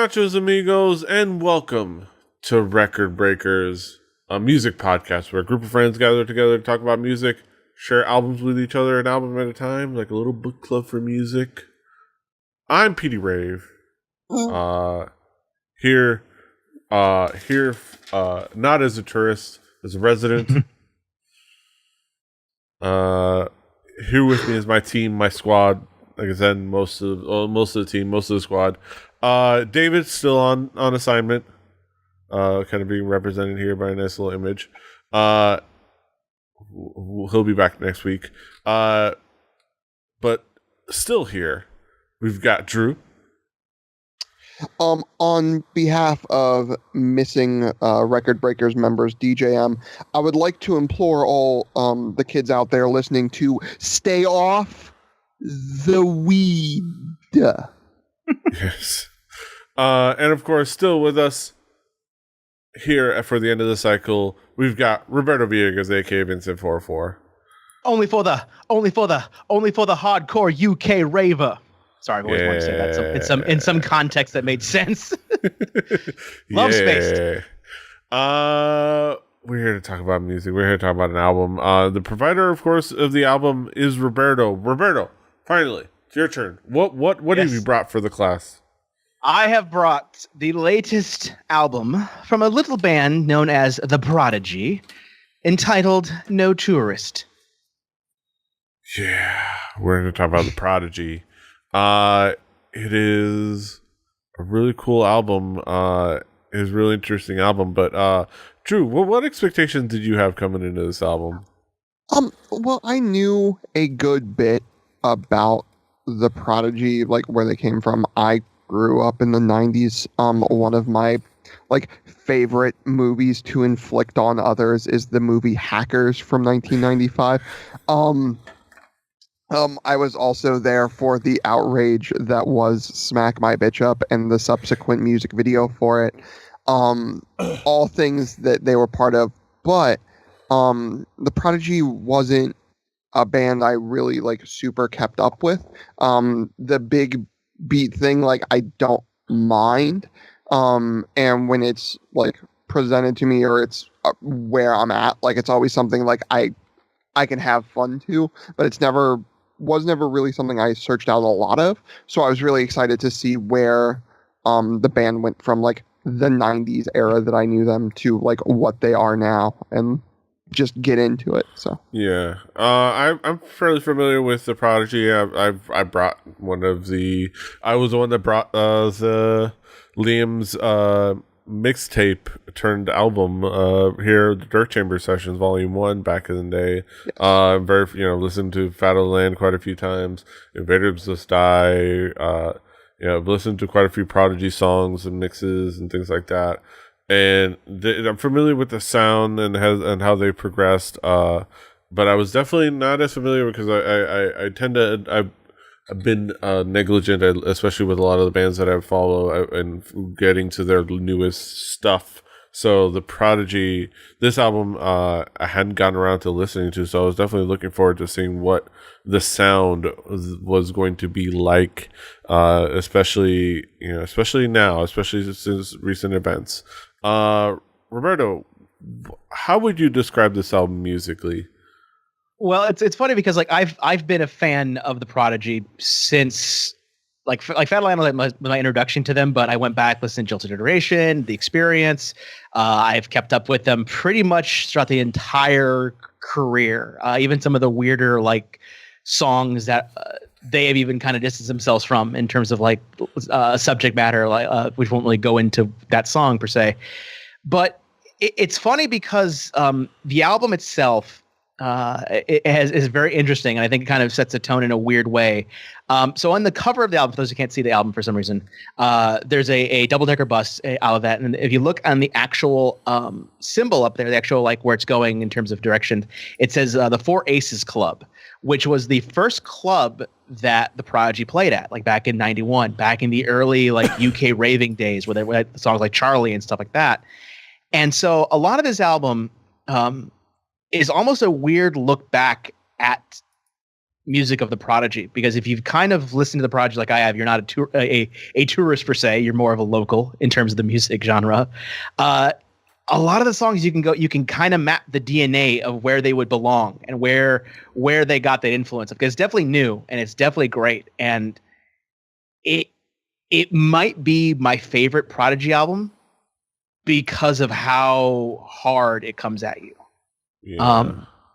nachos, amigos, and welcome to Record Breakers, a music podcast where a group of friends gather together to talk about music, share albums with each other, an album at a time, like a little book club for music. I'm Petey Rave. Here, not as a tourist, as a resident. Here with me is my team, my squad. Like I said, most of the team, most of the squad. David's still on assignment. Kind of being represented here by a nice little image. He'll be back next week. But still here, we've got Drew. On behalf of missing Record Breakers members, DJM, I would like to implore all the kids out there listening to stay off the weed. Yes. And of course, still with us here for the end of the cycle, we've got Roberto Villegas, aka Vincent 404. Only for the hardcore UK raver. Sorry, I've always wanted to say that in some context that made sense. Love Spaced. We're here to talk about music. We're here to talk about an album. The provider, of course, of the album is Roberto. Roberto, finally, it's your turn. What have you brought for the class? I have brought the latest album from a little band known as The Prodigy, entitled No Tourist. Yeah, we're going to talk about The Prodigy. It is a really cool album. It is a really interesting album. But Drew, what expectations did you have coming into this album? Well, I knew a good bit about The Prodigy, like where they came from. I grew up in the 90s. One of my favorite movies to inflict on others is the movie Hackers from 1995. I was also there for the outrage that was Smack My Bitch Up and the subsequent music video for it. All things that they were part of, but The Prodigy wasn't a band I really super kept up with. The big beat thing, I don't mind. And when it's presented to me or it's where I'm at, it's always something I can have fun to, but was never really something I searched out a lot of. So I was really excited to see where the band went from the 90s era that I knew them to what they are now, and just get into it. So yeah, I'm fairly familiar with The Prodigy. I brought I was the one that brought the Liam's mixtape turned album here, the Dirt Chamber Sessions Volume 1 back in the day. Yes. Listened to Fat of the Land quite a few times. Invaders Must Die. I've listened to quite a few Prodigy songs and mixes and things like that. And I'm familiar with the sound and how they progressed. But I was definitely not as familiar because I've been negligent, especially with a lot of the bands that I follow, and getting to their newest stuff. So The Prodigy, this album, I hadn't gotten around to listening to, so I was definitely looking forward to seeing what the sound was going to be like, especially since recent events. Roberto, how would you describe this album musically? Well, it's funny because I've been a fan of The Prodigy since Fat Atlanta was my introduction to them, but I went back, listened to Jilted Iteration, The Experience. I've kept up with them pretty much throughout the entire career. Even some of the weirder songs that they have even kind of distanced themselves from in terms of subject matter. We won't really go into that song per se, but it's funny because the album itself. Is very interesting, and I think it kind of sets a tone in a weird way. So on the cover of the album, for those who can't see the album for some reason, there's a double-decker bus out of that, and if you look on the actual symbol up there, the actual where it's going in terms of direction, it says the Four Aces Club, which was the first club that the Prodigy played at, back in '91, back in the early UK raving days, where they had songs like Charlie and stuff like that. And so a lot of this album is almost a weird look back at music of the Prodigy, because if you've kind of listened to the Prodigy like I have, you're not a tourist per se, you're more of a local in terms of the music genre. A lot of the songs you can kind of map the DNA of where they would belong and where they got that influence, because it's definitely new and it's definitely great, and it might be my favorite Prodigy album because of how hard it comes at you. Yeah.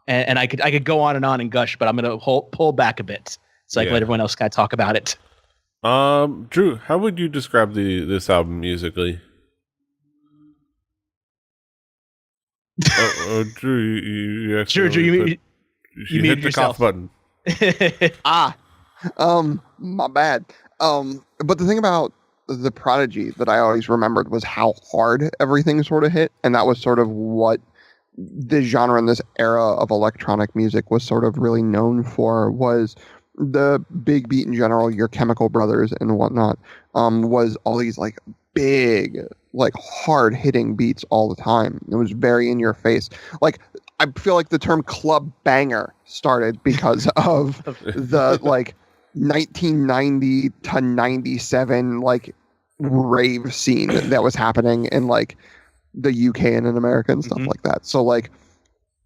And I could go on and gush, but I'm gonna pull back a bit so I can let everyone else kind of talk about it. Drew, how would you describe this album musically? Drew, you hit the cough button. My bad. But the thing about the Prodigy that I always remembered was how hard everything sort of hit, and that was sort of what this genre and this era of electronic music was sort of really known for, was the big beat in general, your Chemical Brothers and whatnot, was all these like big, like hard hitting beats all the time. It was very in your face. Like, I feel like the term club banger started because of the like 1990 to 97 like rave scene that was happening in like the UK and in America and stuff like that. So like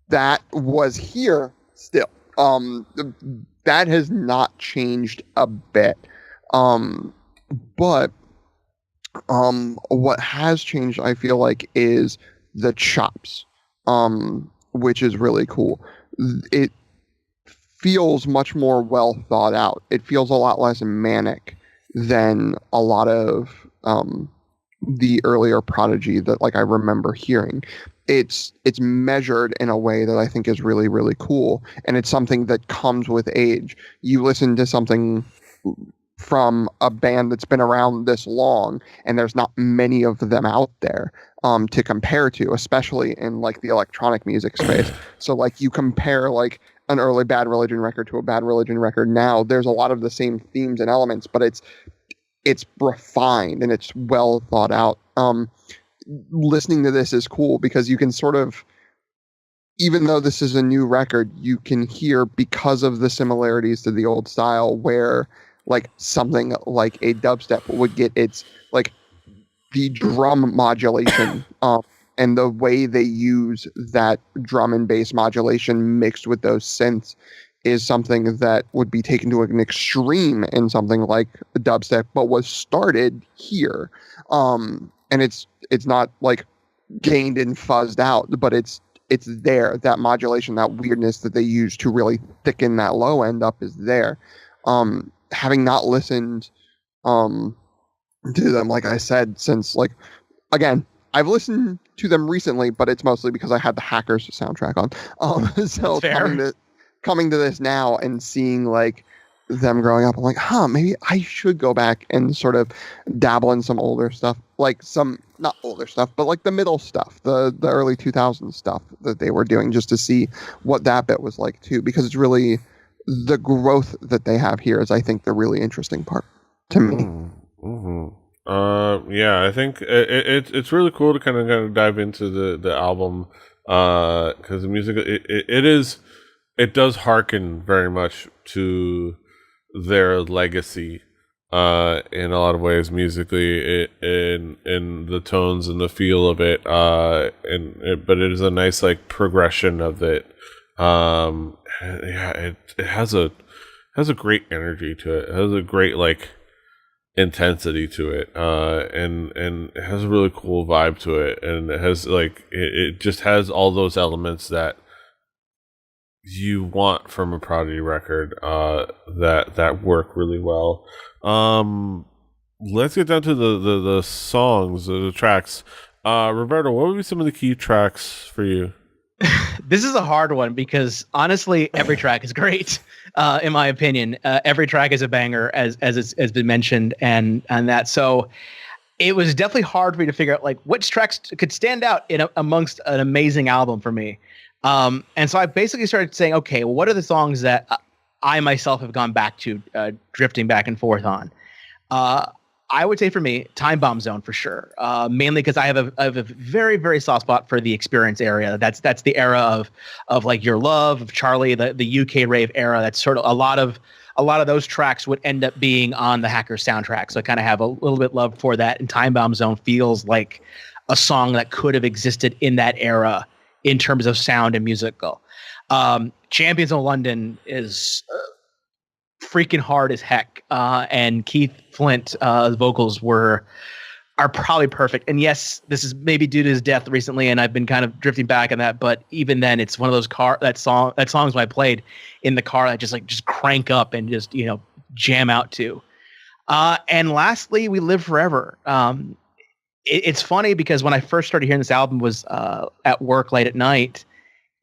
that was here still. That has not changed a bit. But what has changed, I feel like, is the chops, which is really cool. It feels much more well thought out. It feels a lot less manic than a lot of the earlier Prodigy that like I remember hearing. It's measured in a way that I think is really, really cool, and it's something that comes with age. You listen to something from a band that's been around this long, and there's not many of them out there to compare to, especially in like the electronic music space. So like you compare like an early Bad Religion record to a Bad Religion record now, there's a lot of the same themes and elements, but it's refined and it's well thought out. Listening to this is cool because you can sort of, even though this is a new record, you can hear, because of the similarities to the old style, where like something like a dubstep would get its like the drum modulation and the way they use that drum and bass modulation mixed with those synths is something that would be taken to an extreme in something like dubstep, but was started here. And it's not like gained and fuzzed out, but it's there. That modulation, that weirdness that they use to really thicken that low end up is there. Having not listened to them, like I said, since like, again, I've listened to them recently, but it's mostly because I had the Hackers soundtrack on. So coming to this now and seeing like them growing up, I'm like, maybe I should go back and sort of dabble in some older stuff, like some, not older stuff, but like the middle stuff, the early 2000s stuff that they were doing, just to see what that bit was like too, because it's really the growth that they have here is, I think, the really interesting part to me. Yeah, I think it's really cool to kind of dive into the album, because the music it does hearken very much to their legacy in a lot of ways musically, in the tones and the feel of it, but it is a nice like progression of it. It has a great energy to it. It has a great like intensity to it, and it has a really cool vibe to it, and it has like it just has all those elements that you want from a Prodigy record, that work really well. Let's get down to the songs, the tracks. Roberto, what would be some of the key tracks for you? This is a hard one because honestly, every track is great, in my opinion. Every track is a banger, as has been mentioned, and that. So it was definitely hard for me to figure out like which tracks could stand out amongst an amazing album for me. And so I basically started saying, okay, well, what are the songs that I myself have gone back to, drifting back and forth on? I would say for me, Time Bomb Zone for sure. Mainly because I have a very, very soft spot for the Experience area. That's the era of like Your Love, of Charlie, the UK rave era. That's sort of a lot of those tracks would end up being on the Hacker soundtrack. So I kind of have a little bit love for that. And Time Bomb Zone feels like a song that could have existed in that era in terms of sound and musical. Champions of London is freaking hard as heck, and Keith Flint's vocals are probably perfect. And yes, this is maybe due to his death recently, and I've been kind of drifting back on that. But even then, it's one of those songs I played in the car that just crank up and just jam out to. And lastly, We Live Forever. It's funny because when I first started hearing this album was at work late at night,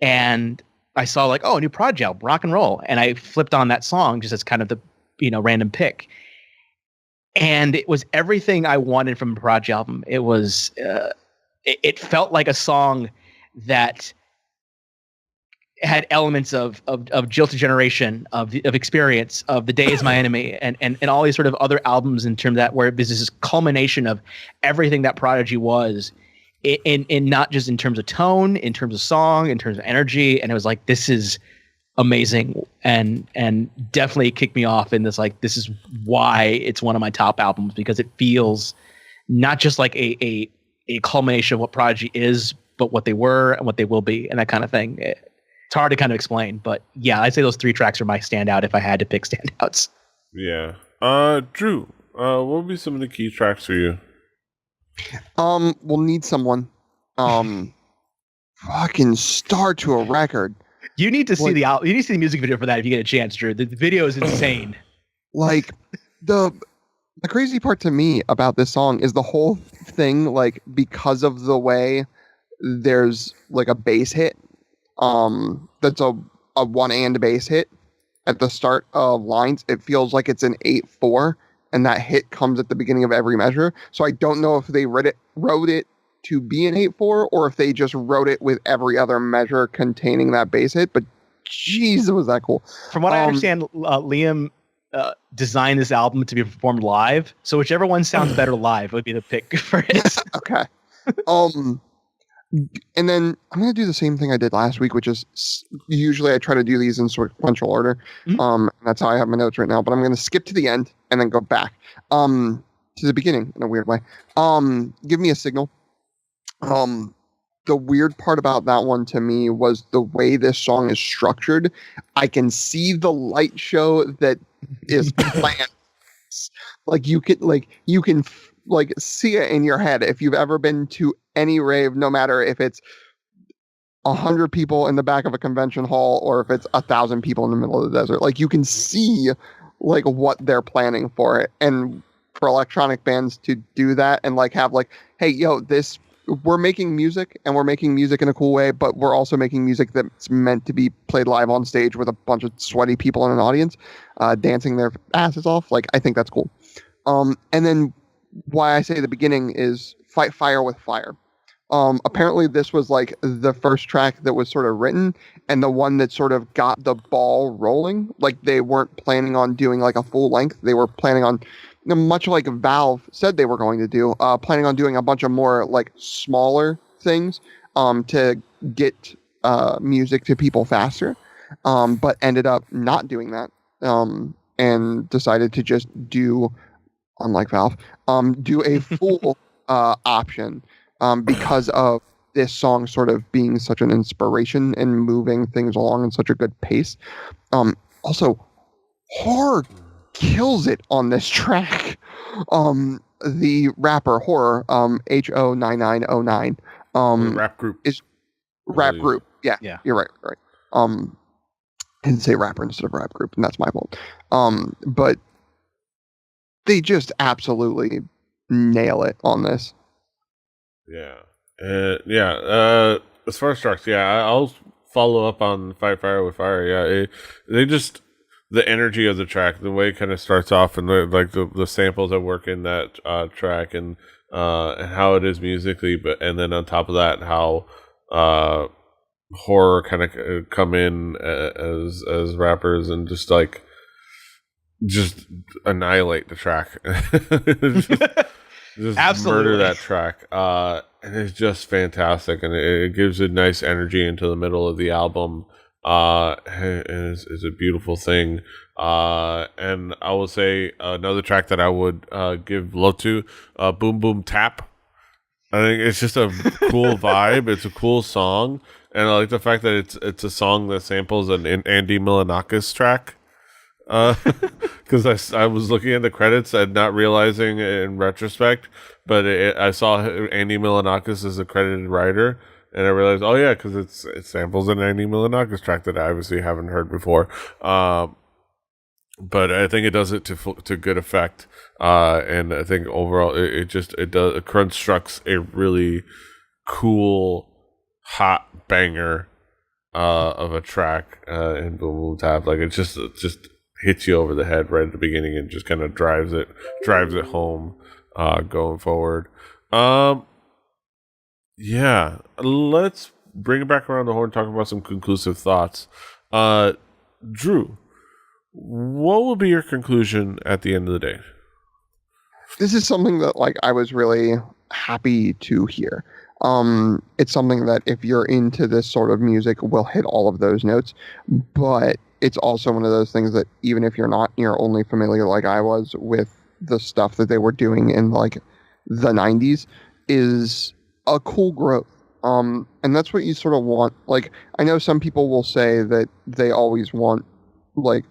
and I saw like, oh, a new Prodigy album, Rock and Roll. And I flipped on that song just as kind of the, random pick. And it was everything I wanted from a Prodigy album. It was, it felt like a song that had elements of Jilted Generation, of Experience, of The Day Is My Enemy, and all these sort of other albums in terms of that, where it was this culmination of everything that Prodigy was, in not just in terms of tone, in terms of song, in terms of energy. And it was like, this is amazing, and definitely kicked me off in this, like, this is why it's one of my top albums, because it feels not just like a culmination of what Prodigy is, but what they were and what they will be, and that kind of thing. It's hard to kind of explain, but yeah, I'd say those three tracks are my standout if I had to pick standouts. Yeah. Drew, what would be some of the key tracks for you? We'll need someone. Fucking start to a record. You need to see you need to see the music video for that if you get a chance, Drew. The video is insane. Like the crazy part to me about this song is the whole thing, like, because of the way there's like a bass hit, that's a one and bass hit at the start of lines. It feels like it's an 8/4. And that hit comes at the beginning of every measure. So I don't know if they wrote it to be an 8/4, or if they just wrote it with every other measure containing that bass hit. But jeez, was that cool. From what I understand, Liam designed this album to be performed live. So whichever one sounds better live would be the pick for it. Okay. And then I'm going to do the same thing I did last week, which is usually I try to do these in sequential order. Mm-hmm. That's how I have my notes right now. But I'm going to skip to the end and then go back to the beginning in a weird way. Give Me a Signal. The weird part about that one to me was the way this song is structured. I can see the light show that is planned. Like you can see it in your head if you've ever been to any rave, no matter if it's 100 people in the back of a convention hall or if it's 1,000 people in the middle of the desert. Like, you can see like what they're planning for it. And for electronic bands to do that and like have like, hey, yo, we're making music and we're making music in a cool way, but we're also making music that's meant to be played live on stage with a bunch of sweaty people in an audience dancing their asses off. Like, I think that's cool. And then why I say the beginning is Fight Fire with Fire. Apparently this was like the first track that was sort of written and the one that sort of got the ball rolling. Like, they weren't planning on doing like a full length. They were planning on, much like Valve said they were going to do, planning on doing a bunch of more like smaller things to get music to people faster, but ended up not doing that and decided to just do, unlike Valve, do a full option because of this song sort of being such an inspiration and moving things along in such a good pace. Also, Horror kills it on this track. The rapper Horror, HO9909, rap group is rap group. Yeah, you're right. I didn't say rapper instead of rap group, and that's my fault. But they just absolutely nail it on this. As far as tracks, I'll follow up on Fight Fire with Fire. The energy of the track, the way it kind of starts off, and the samples that work in that track, and how it is musically, and then on top of that, how Horror kind of come in as rappers, and just like just annihilate the track. just Absolutely. murder that track. And it's just fantastic, and it gives a nice energy into the middle of the album. And it's a beautiful thing. And I will say another track that I would give love to, Boom Boom Tap. I think it's just a cool vibe. It's a cool song, and I like the fact that it's a song that samples an Andy Milonakis track. Because I was looking at the credits and not realizing in retrospect, but I saw Andy Milonakis as a credited writer, and I realized, oh yeah, because it samples an Andy Milonakis track that I obviously haven't heard before. But I think it does it to good effect, and I think overall it constructs a really cool hot banger of a track in Boom Boom Tap. Like it just hits you over the head right at the beginning and just kind of drives it home going forward. Yeah, let's bring it back around the horn, talk about some conclusive thoughts. Drew, what will be your conclusion at the end of the day? This is something that like I was really happy to hear. It's something that if you're into this sort of music will hit all of those notes, but it's also one of those things that even if you're not, you're only familiar like I was with the stuff that they were doing in like the 90s, is a cool growth. And that's what you sort of want. Like, I know some people will say that they always want, like,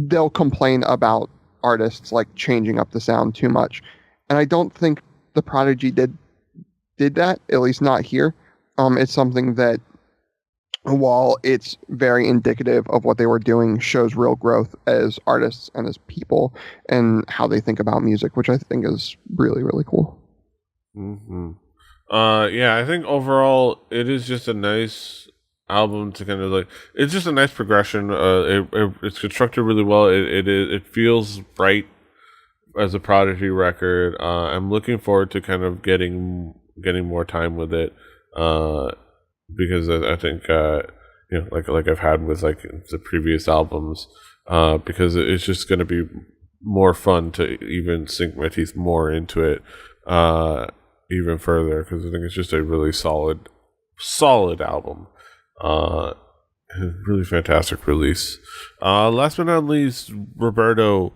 they'll complain about artists like changing up the sound too much. And I don't think the Prodigy did that, at least not here. It's something that, while it's very indicative of what they were doing, shows real growth as artists and as people and how they think about music, which I think is really, really cool. Mm-hmm. Yeah, I think overall it is just a nice album to kind of like. It's just a nice progression. It's constructed really well. It feels right as a Prodigy record. I'm looking forward to kind of getting more time with it. Because I think like I've had with like the previous albums, because it's just going to be more fun to even sink my teeth more into it, even further, because I think it's just a really solid album, really fantastic release. Last but not least, Roberto,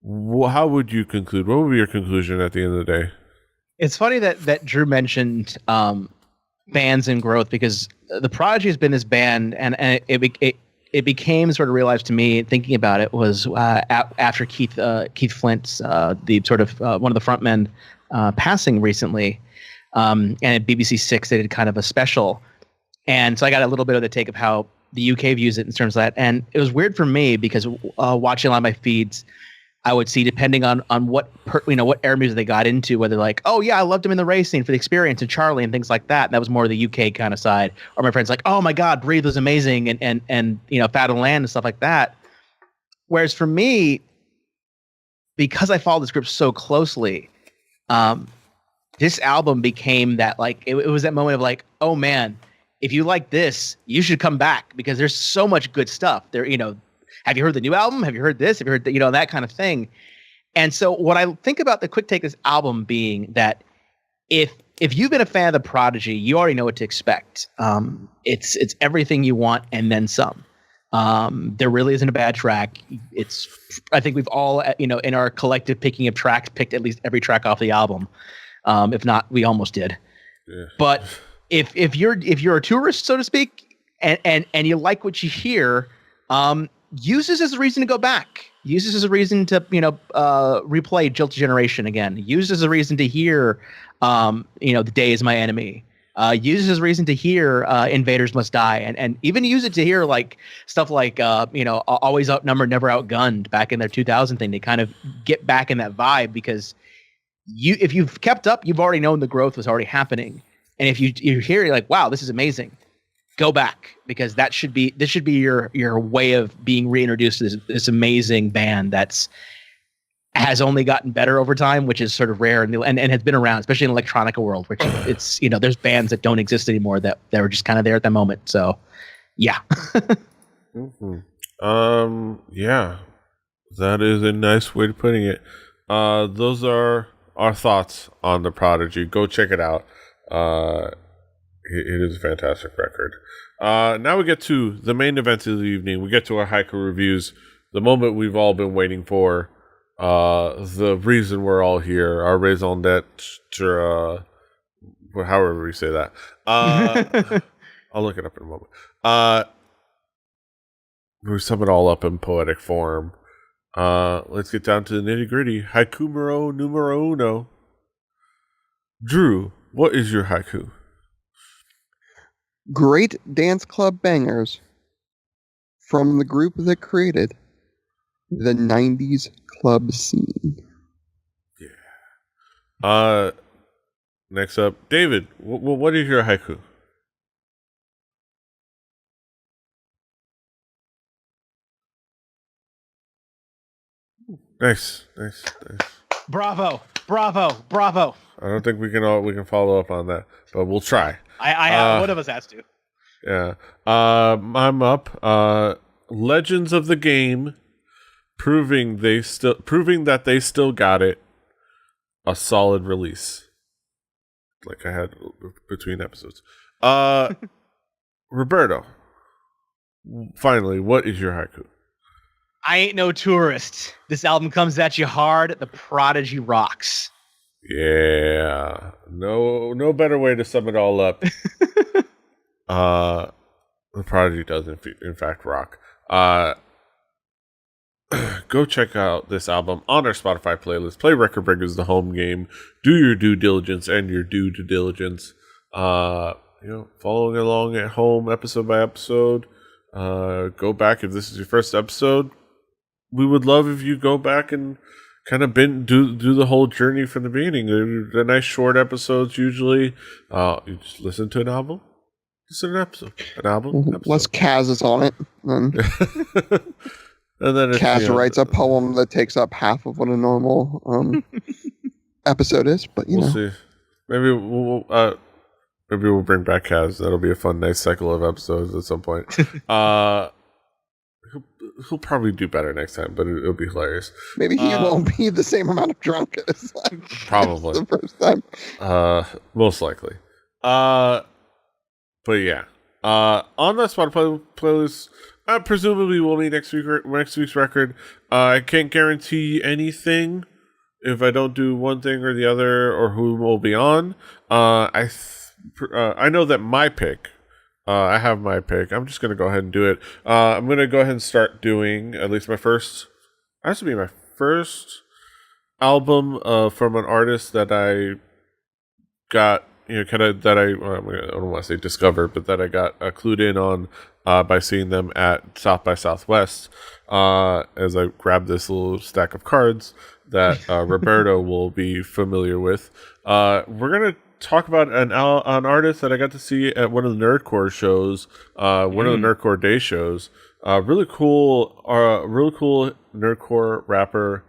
how would you conclude? What would be your conclusion at the end of the day? It's funny that Drew mentioned bands and growth, because the Prodigy has been this band, and it became sort of realized to me, thinking about it, was after Keith Flint's the sort of one of the frontmen passing recently, and at BBC Six they did kind of a special, and so I got a little bit of the take of how the UK views it in terms of that, and it was weird for me because watching a lot of my feeds, I would see, depending on what what era music they got into, whether like, oh yeah, I loved him in the racing for the experience and Charlie and things like that. And that was more the UK kind of side. Or my friends like, oh my God, Breathe was amazing, and Fat and Land and stuff like that. Whereas for me, because I followed this group so closely, this album became that, like, it was that moment of like, oh man, if you like this, you should come back, because there's so much good stuff there. Have you heard the new album? Have you heard this? Have you heard that kind of thing? And so what I think about the quick take of this album being that if you've been a fan of the Prodigy, you already know what to expect. It's everything you want and then some. There really isn't a bad track. I think we've all, in our collective picking of tracks, picked at least every track off the album. If not, we almost did. Yeah. But if you're a tourist, so to speak, and you like what you hear, use this as a reason to go back. Use this as a reason to, replay Jilted Generation again. Use this as a reason to hear, The Day Is My Enemy. Use this as a reason to hear Invaders Must Die. And even use it to hear like stuff like, Always Outnumbered, Never Outgunned back in their 2000 thing. They kind of get back in that vibe, because if you've kept up, you've already known the growth was already happening. And if you hear, you're like, wow, this is amazing. Go back, because this should be your way of being reintroduced to this amazing band has only gotten better over time, which is sort of rare and has been around, especially in the electronica world, which it's there's bands that don't exist anymore that were just kind of there at that moment. So yeah. Mm-hmm. Yeah. That is a nice way of putting it. Those are our thoughts on the Prodigy. Go check it out. It is a fantastic record. Now we get to the main event of the evening. We get to our haiku reviews, the moment we've all been waiting for, the reason we're all here, our raison d'etre, however we say that. I'll look it up in a moment. We sum it all up in poetic form. Let's get down to the nitty gritty. Haiku numero uno. Drew, what is your haiku? Great dance club bangers from the group that created the 90s club scene. Yeah. Next up, David, what is your haiku? Nice. Bravo. I don't think we can follow up on that, but we'll try. One of us has to. Yeah. I'm up. Legends of the Game, proving that they still got it. A solid release. Like I had between episodes. Roberto, finally, what is your haiku? I ain't no tourist. This album comes at you hard. The Prodigy rocks. Yeah. No better way to sum it all up. The Prodigy does in fact rock. Go check out this album on our Spotify playlist. Play Record Breakers the home game. Do your due diligence and your due to diligence. Following along at home episode by episode. Go back if this is your first episode. We would love if you go back and kind of do the whole journey from the beginning. They're nice short episodes usually. You just listen to an album. Listen to an episode. Unless Kaz is on it. And then Kaz writes a poem that takes up half of what a normal episode is. But we'll see. Maybe we'll bring back Kaz. That'll be a fun, nice cycle of episodes at some point. He'll probably do better next time, but it'll be hilarious. Maybe he won't be the same amount of drunk as probably the first time. Most likely. But yeah. On the Spotify playlist, presumably we'll need next week's record. I can't guarantee anything if I don't do one thing or the other, or who will be on. I know that my pick. I have my pick. I'm just going to go ahead and do it. I'm going to go ahead and start doing at least my first. Has to be my first album from an artist that I got, I don't want to say discovered, but that I got clued in on by seeing them at South by Southwest. As I grabbed this little stack of cards that Roberto will be familiar with. We're going to talk about an artist that I got to see at one of the Nerdcore shows, one of the Nerdcore Day shows. Really cool Nerdcore rapper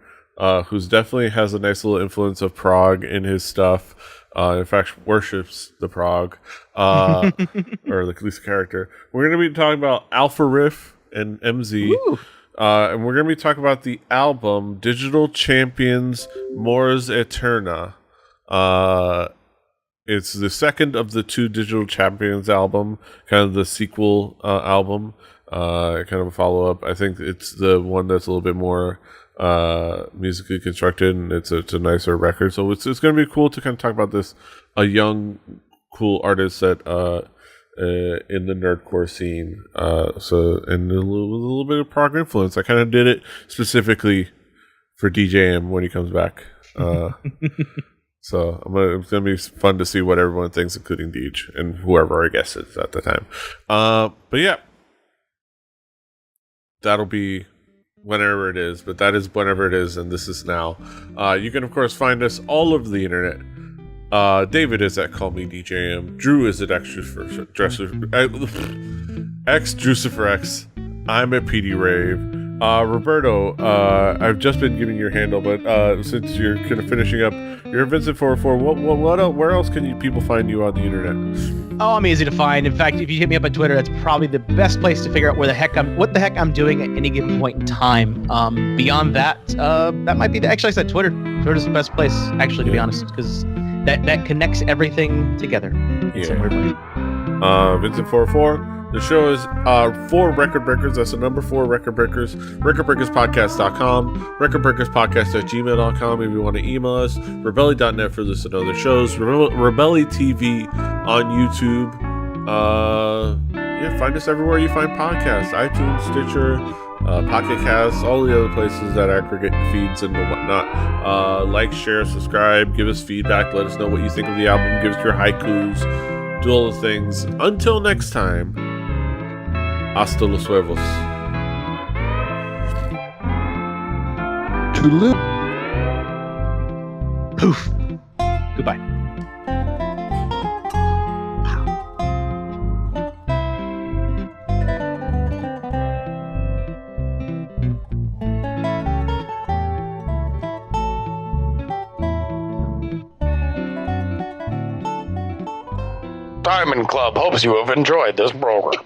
who's definitely has a nice little influence of prog in his stuff. In fact, worships the prog, or at least the character. We're going to be talking about Alpha Riff and MZ. And we're going to be talking about the album Digital Champions Mors Eterna. It's the second of the two Digital Champions album, kind of the sequel album, kind of a follow-up. I think it's the one that's a little bit more musically constructed, and it's a nicer record. So it's going to be cool to kind of talk about this, a young, cool artist that in the nerdcore scene. And a little bit of prog influence. I kind of did it specifically for DJM when he comes back. So it's going to be fun to see what everyone thinks, including Deej and whoever I guess is at the time. But yeah, that'll be whenever it is. But that is whenever it is, and this is now. You can, of course, find us all over the internet. David is at Call Me DJM. Drew is at X Drucifer X. I'm at PD Rave. Roberto, I've just been giving your handle, but since you're kind of finishing up, you're Vincent404. What else, where else can people find you on the internet? Oh, I'm easy to find. In fact, if you hit me up on Twitter, that's probably the best place to figure out what the heck I'm doing at any given point in time. Beyond that, that might be actually I said Twitter. Twitter's the best place, actually, to be honest, because that connects everything together. In some weird way. Vincent404. The show is 4 Record Breakers. That's the number 4 Record Breakers. RecordBreakersPodcast.com. RecordBreakersPodcast@gmail.com if you want to email us. Rebelli.net for listen to other shows. Rebelli TV on YouTube. Find us everywhere you find podcasts. iTunes, Stitcher, Pocket Casts, all the other places that aggregate feeds and whatnot. Like, share, subscribe, give us feedback, let us know what you think of the album, give us your haikus, do all the things. Until next time, hasta los huevos. Toodaloo. Poof. Goodbye. Diamond Club hopes you have enjoyed this program.